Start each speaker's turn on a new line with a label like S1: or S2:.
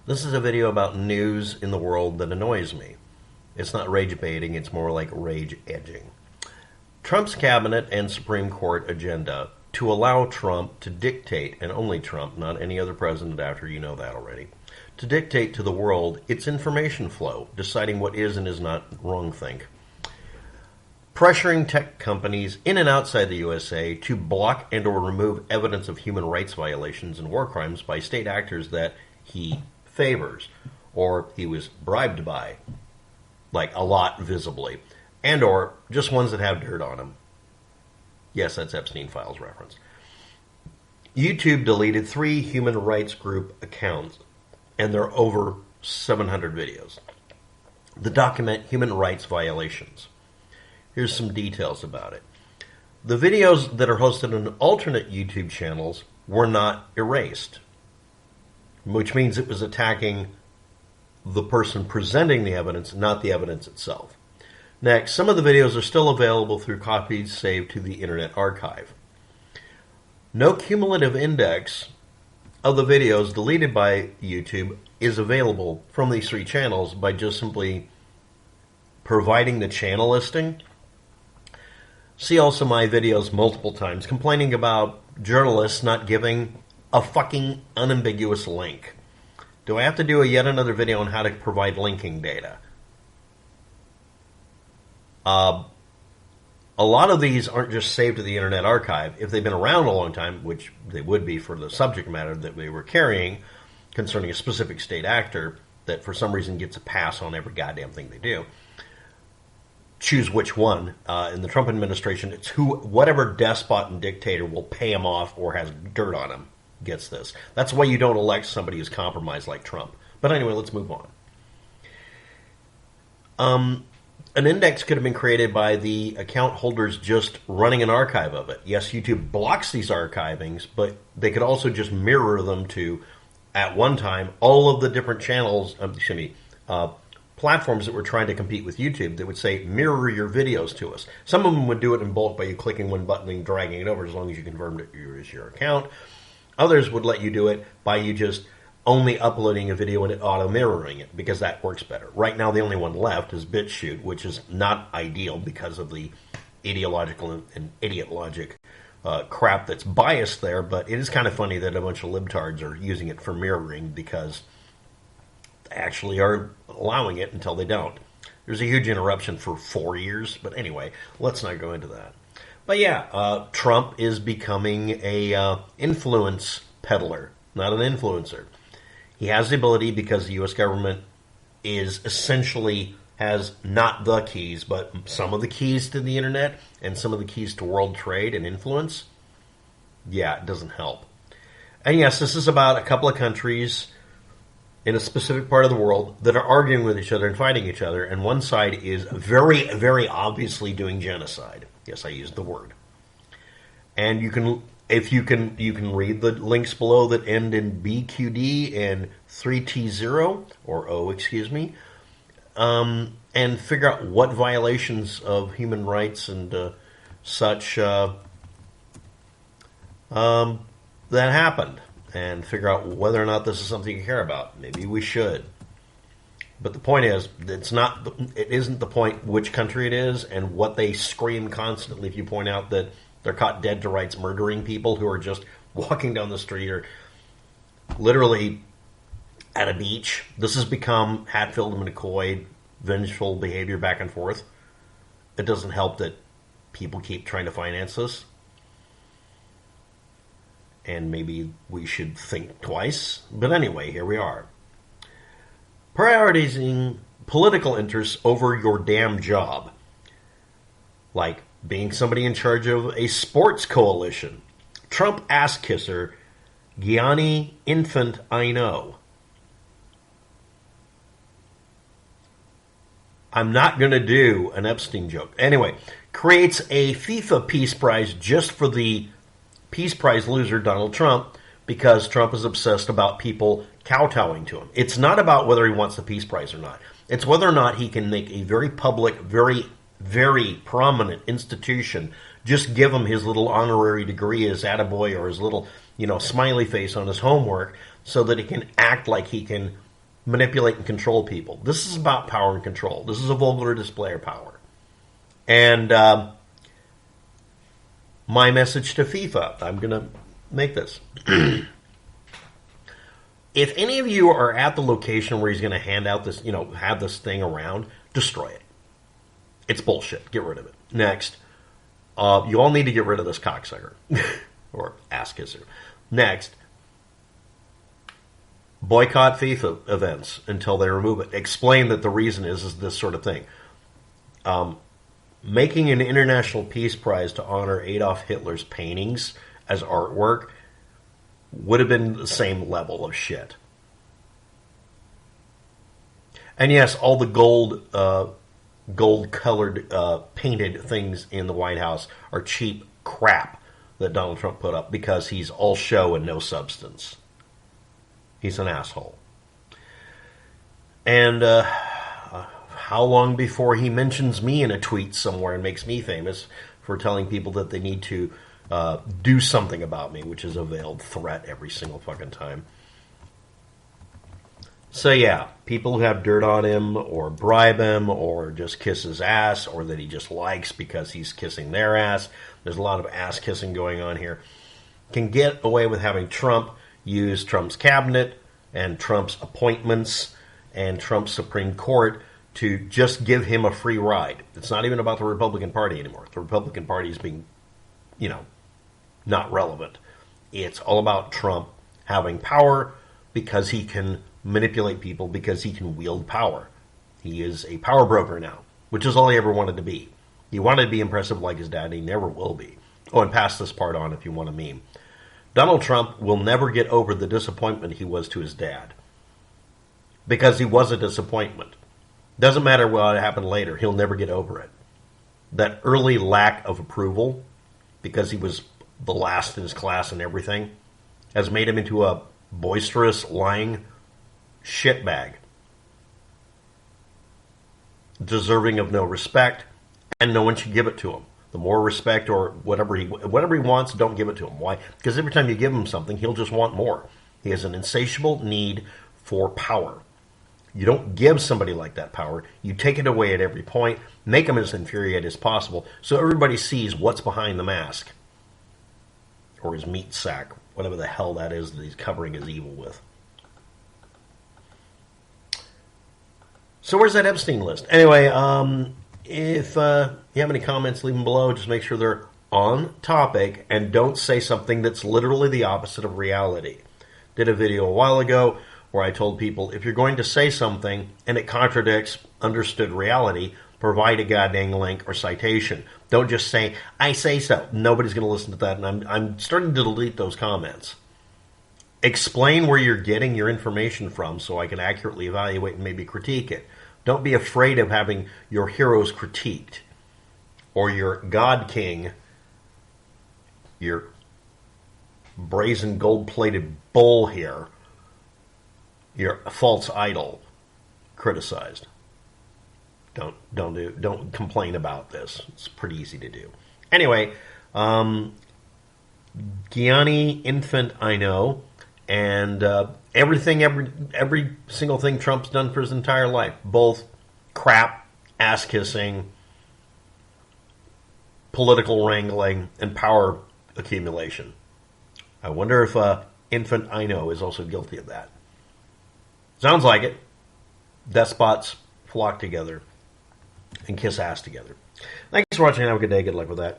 S1: This is a video about news in the world that annoys me. It's not rage baiting, it's more like rage edging. Trump's cabinet and Supreme Court agenda to allow Trump to dictate, and only Trump, not any other president after, you know that already, to dictate to the world its information flow, deciding what is and is not wrongthink. Pressuring tech companies in and outside the USA to block and or remove evidence of human rights violations and war crimes by state actors that he favors or he was bribed by, like a lot visibly, and or just ones that have dirt on them. Yes, that's Epstein Files reference. YouTube deleted 3 human rights group accounts, and there are over 700 videos that document human rights violations. Here's some details about it. The videos that are hosted on alternate YouTube channels were not erased, which means it was attacking the person presenting the evidence, not the evidence itself. Next, some of the videos are still available through copies saved to the Internet Archive. No cumulative index of the videos deleted by YouTube is available from these 3 channels by just simply providing the channel listing. See also my videos multiple times complaining about journalists not giving a fucking unambiguous link. Do I have to do yet another video on how to provide linking data? A lot of these aren't just saved to the Internet Archive. If they've been around a long time, which they would be for the subject matter that we were carrying concerning a specific state actor that for some reason gets a pass on every goddamn thing they do, choose which one. In the Trump administration, it's whatever despot and dictator will pay him off or has dirt on him gets this. That's why you don't elect somebody who's compromised like Trump. But anyway, let's move on. An index could have been created by the account holders just running an archive of it. Yes, YouTube blocks these archivings, but they could also just mirror them to, at one time, all of the different channels, platforms that were trying to compete with YouTube that would say, mirror your videos to us. Some of them would do it in bulk by you clicking one button and dragging it over as long as you confirmed it is your account. Others would let you do it by you just only uploading a video and it auto-mirroring it, because that works better. Right now, the only one left is BitChute, which is not ideal because of the ideological and idiot logic crap that's biased there, but it is kind of funny that a bunch of libtards are using it for mirroring because they actually are allowing it until they don't. There's a huge interruption for 4 years, but anyway, let's not go into that. But yeah, Trump is becoming a influence peddler, not an influencer. He has the ability because the U.S. government is essentially has not the keys, but some of the keys to the internet and some of the keys to world trade and influence. Yeah, it doesn't help. And yes, this is about a couple of countries in a specific part of the world that are arguing with each other and fighting each other, and one side is very, very obviously doing genocide. Yes, I used the word. And you can read the links below that end in BQD and 3T0, or O, excuse me, and figure out what violations of human rights and such that happened, and figure out whether or not this is something you care about. Maybe we should. But the point is, it isn't the point which country it is and what they scream constantly if you point out that they're caught dead to rights murdering people who are just walking down the street or literally at a beach. This has become Hatfield and McCoy, vengeful behavior back and forth. It doesn't help that people keep trying to finance this. And maybe we should think twice. But anyway, here we are. Prioritizing political interests over your damn job. Like being somebody in charge of a sports coalition. Trump ass-kisser Gianni Infantino. I'm not going to do an Epstein joke. Anyway, creates a FIFA Peace Prize just for the Peace Prize loser Donald Trump because Trump is obsessed about people kowtowing to him. It's not about whether he wants the Peace Prize or not. It's whether or not he can make a very public, very, very prominent institution just give him his little honorary degree as attaboy or his little, smiley face on his homework so that he can act like he can manipulate and control people. This is about power and control. This is a vulgar display of power. And my message to FIFA, I'm going to make this. If any of you are at the location where he's going to hand out this, have this thing around, destroy it. It's bullshit. Get rid of it. Next, you all need to get rid of this cocksucker. Or ass kisser. Next, boycott FIFA events until they remove it. Explain that the reason is this sort of thing. Making an International Peace Prize to honor Adolf Hitler's paintings as artwork would have been the same level of shit. And yes, all the gold-colored painted things in the White House are cheap crap that Donald Trump put up because he's all show and no substance. He's an asshole. And how long before he mentions me in a tweet somewhere and makes me famous for telling people that they need to do something about me, which is a veiled threat every single fucking time. So yeah, people who have dirt on him or bribe him or just kiss his ass or that he just likes because he's kissing their ass, there's a lot of ass kissing going on here, can get away with having Trump use Trump's cabinet and Trump's appointments and Trump's Supreme Court to just give him a free ride. It's not even about the Republican Party anymore. The Republican Party is being, not relevant. It's all about Trump having power because he can manipulate people, because he can wield power. He is a power broker now, which is all he ever wanted to be. He wanted to be impressive like his dad. He never will be. Oh, and pass this part on if you want a meme. Donald Trump will never get over the disappointment he was to his dad. Because he was a disappointment. Doesn't matter what happened later. He'll never get over it. That early lack of approval, because he was the last in his class and everything, has made him into a boisterous, lying shitbag. Deserving of no respect, and no one should give it to him. The more respect or whatever he wants, don't give it to him. Why? Because every time you give him something, he'll just want more. He has an insatiable need for power. You don't give somebody like that power. You take it away at every point, make him as infuriated as possible, so everybody sees what's behind the mask. Or his meat sack, whatever the hell that is that he's covering his evil with. So where's that Epstein list? Anyway, if you have any comments, leave them below. Just make sure they're on topic and don't say something that's literally the opposite of reality. Did a video a while ago where I told people, if you're going to say something and it contradicts understood reality, provide a goddamn link or citation. Don't just say, I say so. Nobody's going to listen to that, and I'm starting to delete those comments. Explain where you're getting your information from so I can accurately evaluate and maybe critique it. Don't be afraid of having your heroes critiqued or your God King, your brazen gold-plated bull here, your false idol, criticized. Don't complain about this. It's pretty easy to do. Anyway, Gianni Infantino and every single thing Trump's done for his entire life, both crap, ass kissing, political wrangling, and power accumulation. I wonder if Infantino is also guilty of that. Sounds like it. Despots flock together and kiss ass together. Thanks for watching. Have a good day. Good luck with that.